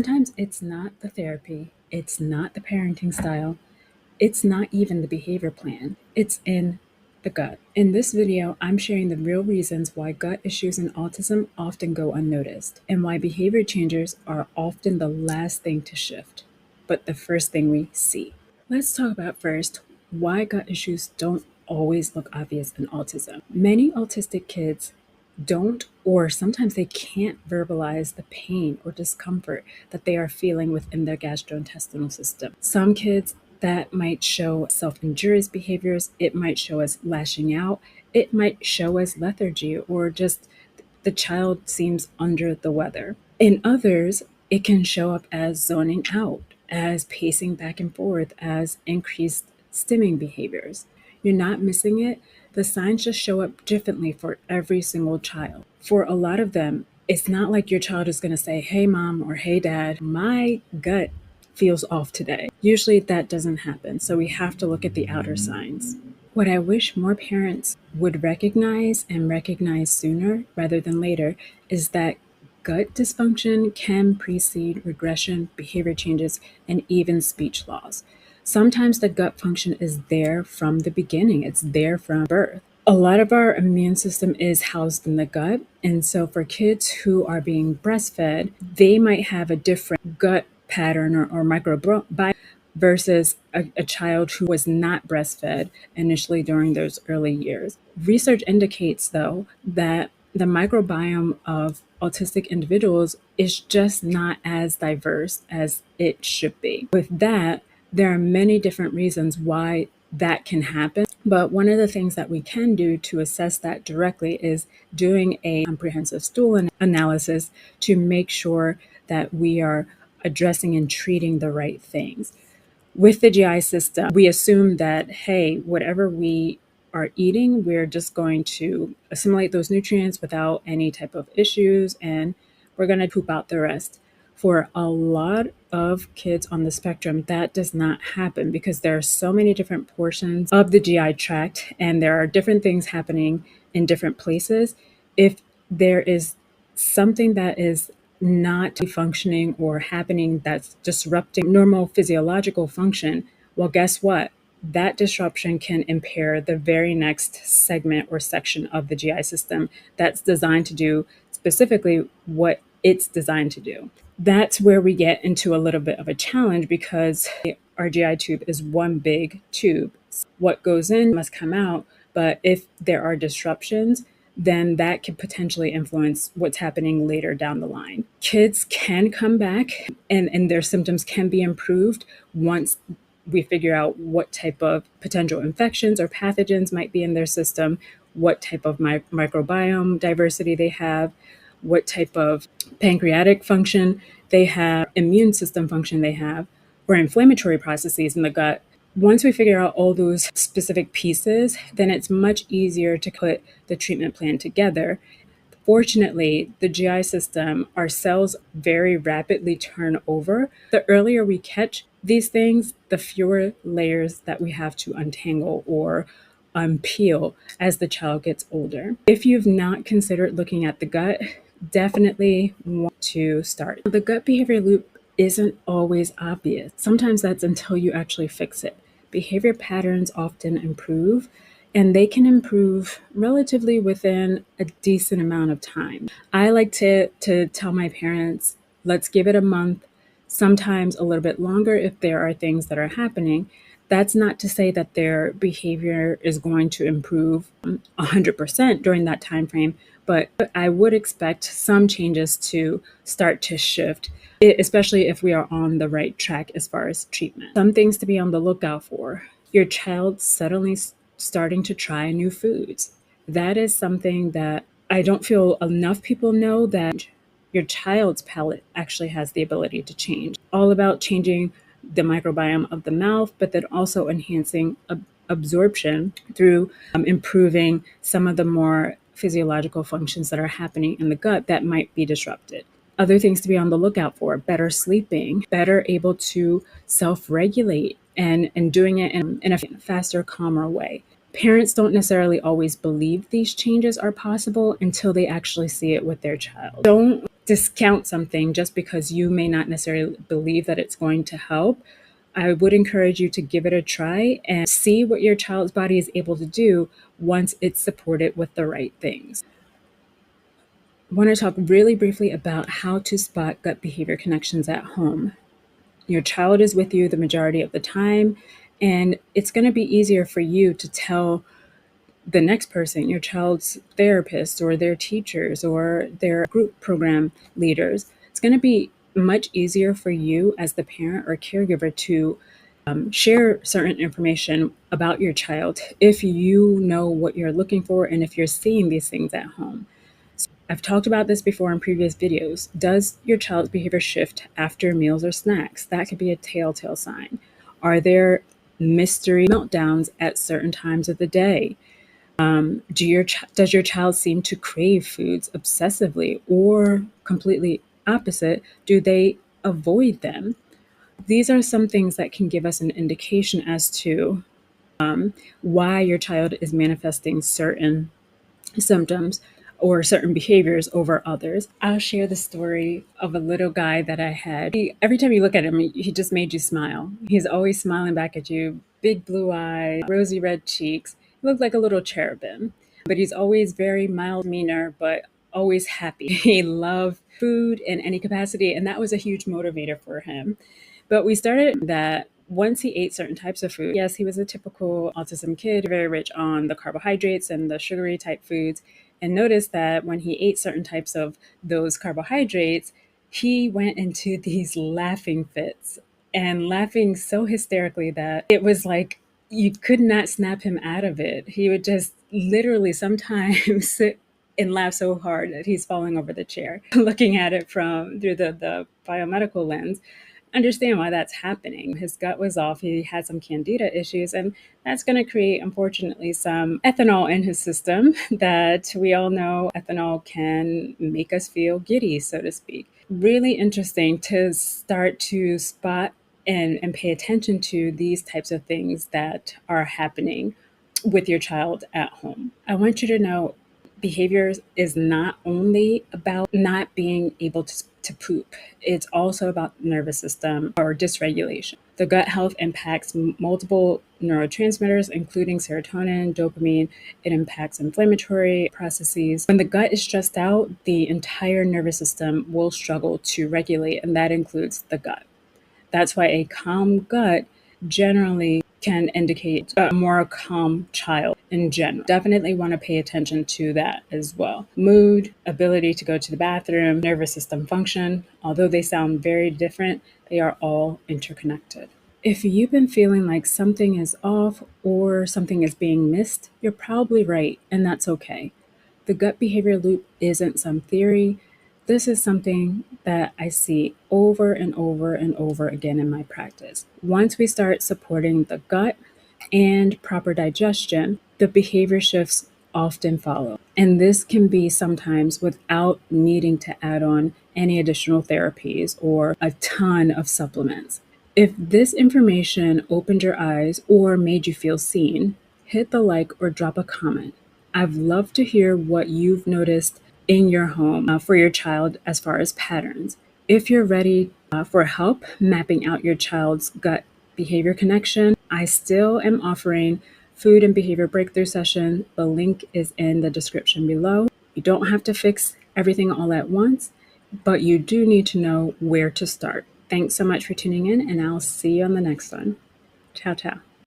Sometimes it's not the therapy, it's not the parenting style, it's not even the behavior plan, it's in the gut. In this video, I'm sharing the real reasons why gut issues in autism often go unnoticed and why behavior changes are often the last thing to shift, but the first thing we see. Let's talk about first why gut issues don't always look obvious in autism. Many autistic kids don't, or sometimes they can't verbalize the pain or discomfort that they are feeling within their gastrointestinal system. Some kids that might show self-injurious behaviors, it might show as lashing out, it might show as lethargy, or just the child seems under the weather. In others, it can show up as zoning out, as pacing back and forth, as increased stimming behaviors. You're not missing it. The signs just show up differently for every single child. For a lot of them, it's not like your child is going to say, "Hey, mom," or "Hey, dad, my gut feels off today." Usually that doesn't happen. So we have to look at the outer signs. What I wish more parents would recognize and recognize sooner rather than later is that gut dysfunction can precede regression, behavior changes, and even speech loss. Sometimes the gut function is there from the beginning, it's there from birth. A lot of our immune system is housed in the gut. And so for kids who are being breastfed, they might have a different gut pattern or microbiome versus a child who was not breastfed initially during those early years. Research indicates, though, that the microbiome of autistic individuals is just not as diverse as it should be. With that, there are many different reasons why that can happen. But one of the things that we can do to assess that directly is doing a comprehensive stool analysis to make sure that we are addressing and treating the right things. With the GI system, we assume that, hey, whatever we are eating, we're just going to assimilate those nutrients without any type of issues, and we're going to poop out the rest. For a lot of kids on the spectrum, that does not happen because there are so many different portions of the GI tract, and there are different things happening in different places. If there is something that is not functioning or happening that's disrupting normal physiological function, well, guess what? That disruption can impair the very next segment or section of the GI system that's designed to do specifically what it's designed to do. That's where we get into a little bit of a challenge because our GI tube is one big tube. What goes in must come out, but if there are disruptions, then that could potentially influence what's happening later down the line. Kids can come back and their symptoms can be improved once we figure out what type of potential infections or pathogens might be in their system, what type of microbiome diversity they have, what type of pancreatic function they have, immune system function they have, or inflammatory processes in the gut. Once we figure out all those specific pieces, then it's much easier to put the treatment plan together. Fortunately, the GI system, our cells very rapidly turn over. The earlier we catch these things, the fewer layers that we have to untangle or unpeel as the child gets older. If you've not considered looking at the gut, definitely want to start. The gut behavior loop isn't always obvious. Sometimes that's until you actually fix it. Behavior patterns often improve, and they can improve relatively within a decent amount of time. I like to tell my parents, let's give it a month, sometimes a little bit longer if there are things that are happening. That's not to say that their behavior is going to improve 100% during that time frame, but I would expect some changes to start to shift, especially if we are on the right track as far as treatment. Some things to be on the lookout for. Your child suddenly starting to try new foods. That is something that I don't feel enough people know, that your child's palate actually has the ability to change. All about changing the microbiome of the mouth, but then also enhancing absorption through improving some of the more physiological functions that are happening in the gut that might be disrupted. Other things to be on the lookout for: better sleeping, better able to self-regulate, and doing it in a faster, calmer way. Parents don't necessarily always believe these changes are possible until they actually see it with their child. Don't discount something just because you may not necessarily believe that it's going to help. I would encourage you to give it a try and see what your child's body is able to do once it's supported with the right things. I want to talk really briefly about how to spot gut behavior connections at home. Your child is with you the majority of the time, and it's going to be easier for you to tell the next person, your child's therapist or their teachers or their group program leaders. It's going to be much easier for you as the parent or caregiver to share certain information about your child if you know what you're looking for and if you're seeing these things at home. I've talked about this before in previous videos. Does your child's behavior shift after meals or snacks? That could be a telltale sign. Are there mystery meltdowns at certain times of the day? Does your child seem to crave foods obsessively, or completely opposite? Do they avoid them? These are some things that can give us an indication as to why your child is manifesting certain symptoms or certain behaviors over others. I'll share the story of a little guy that I had. Every time you look at him, he just made you smile. He's always smiling back at you, big blue eyes, rosy red cheeks. He looked like a little cherubim, but he's always very mild demeanor, but always happy. He loved food in any capacity, and that was a huge motivator for him. But we started that once he ate certain types of food, yes, he was a typical autism kid, very rich on the carbohydrates and the sugary type foods, and noticed that when he ate certain types of those carbohydrates, he went into these laughing fits and laughing so hysterically that it was like you could not snap him out of it. He would just literally sometimes sit and laugh so hard that he's falling over the chair, looking at it from through the biomedical lens. Understand why that's happening. His gut was off. He had some candida issues, and that's going to create, unfortunately, some ethanol in his system that we all know ethanol can make us feel giddy, so to speak. Really interesting to start to spot and pay attention to these types of things that are happening with your child at home. I want you to know behaviors is not only about not being able to poop, it's also about nervous system or dysregulation. The gut health impacts multiple neurotransmitters, including serotonin, dopamine. It impacts inflammatory processes. When the gut is stressed out, the entire nervous system will struggle to regulate, and that includes the gut. That's why a calm gut generally can indicate a more calm child in general. Definitely want to pay attention to that as well. Mood, ability to go to the bathroom, nervous system function, although they sound very different, they are all interconnected. If you've been feeling like something is off or something is being missed, you're probably right, and that's okay. The gut behavior loop isn't some theory. This is something that I see over and over and over again in my practice. Once we start supporting the gut and proper digestion, the behavior shifts often follow. And this can be sometimes without needing to add on any additional therapies or a ton of supplements. If this information opened your eyes or made you feel seen, hit the like or drop a comment. I'd love to hear what you've noticed in your home for your child as far as patterns. If you're ready for help mapping out your child's gut behavior connection, I still am offering food and behavior breakthrough session. The link is in the description below. You don't have to fix everything all at once, but you do need to know where to start. Thanks so much for tuning in, and I'll see you on the next one. Ciao, ciao.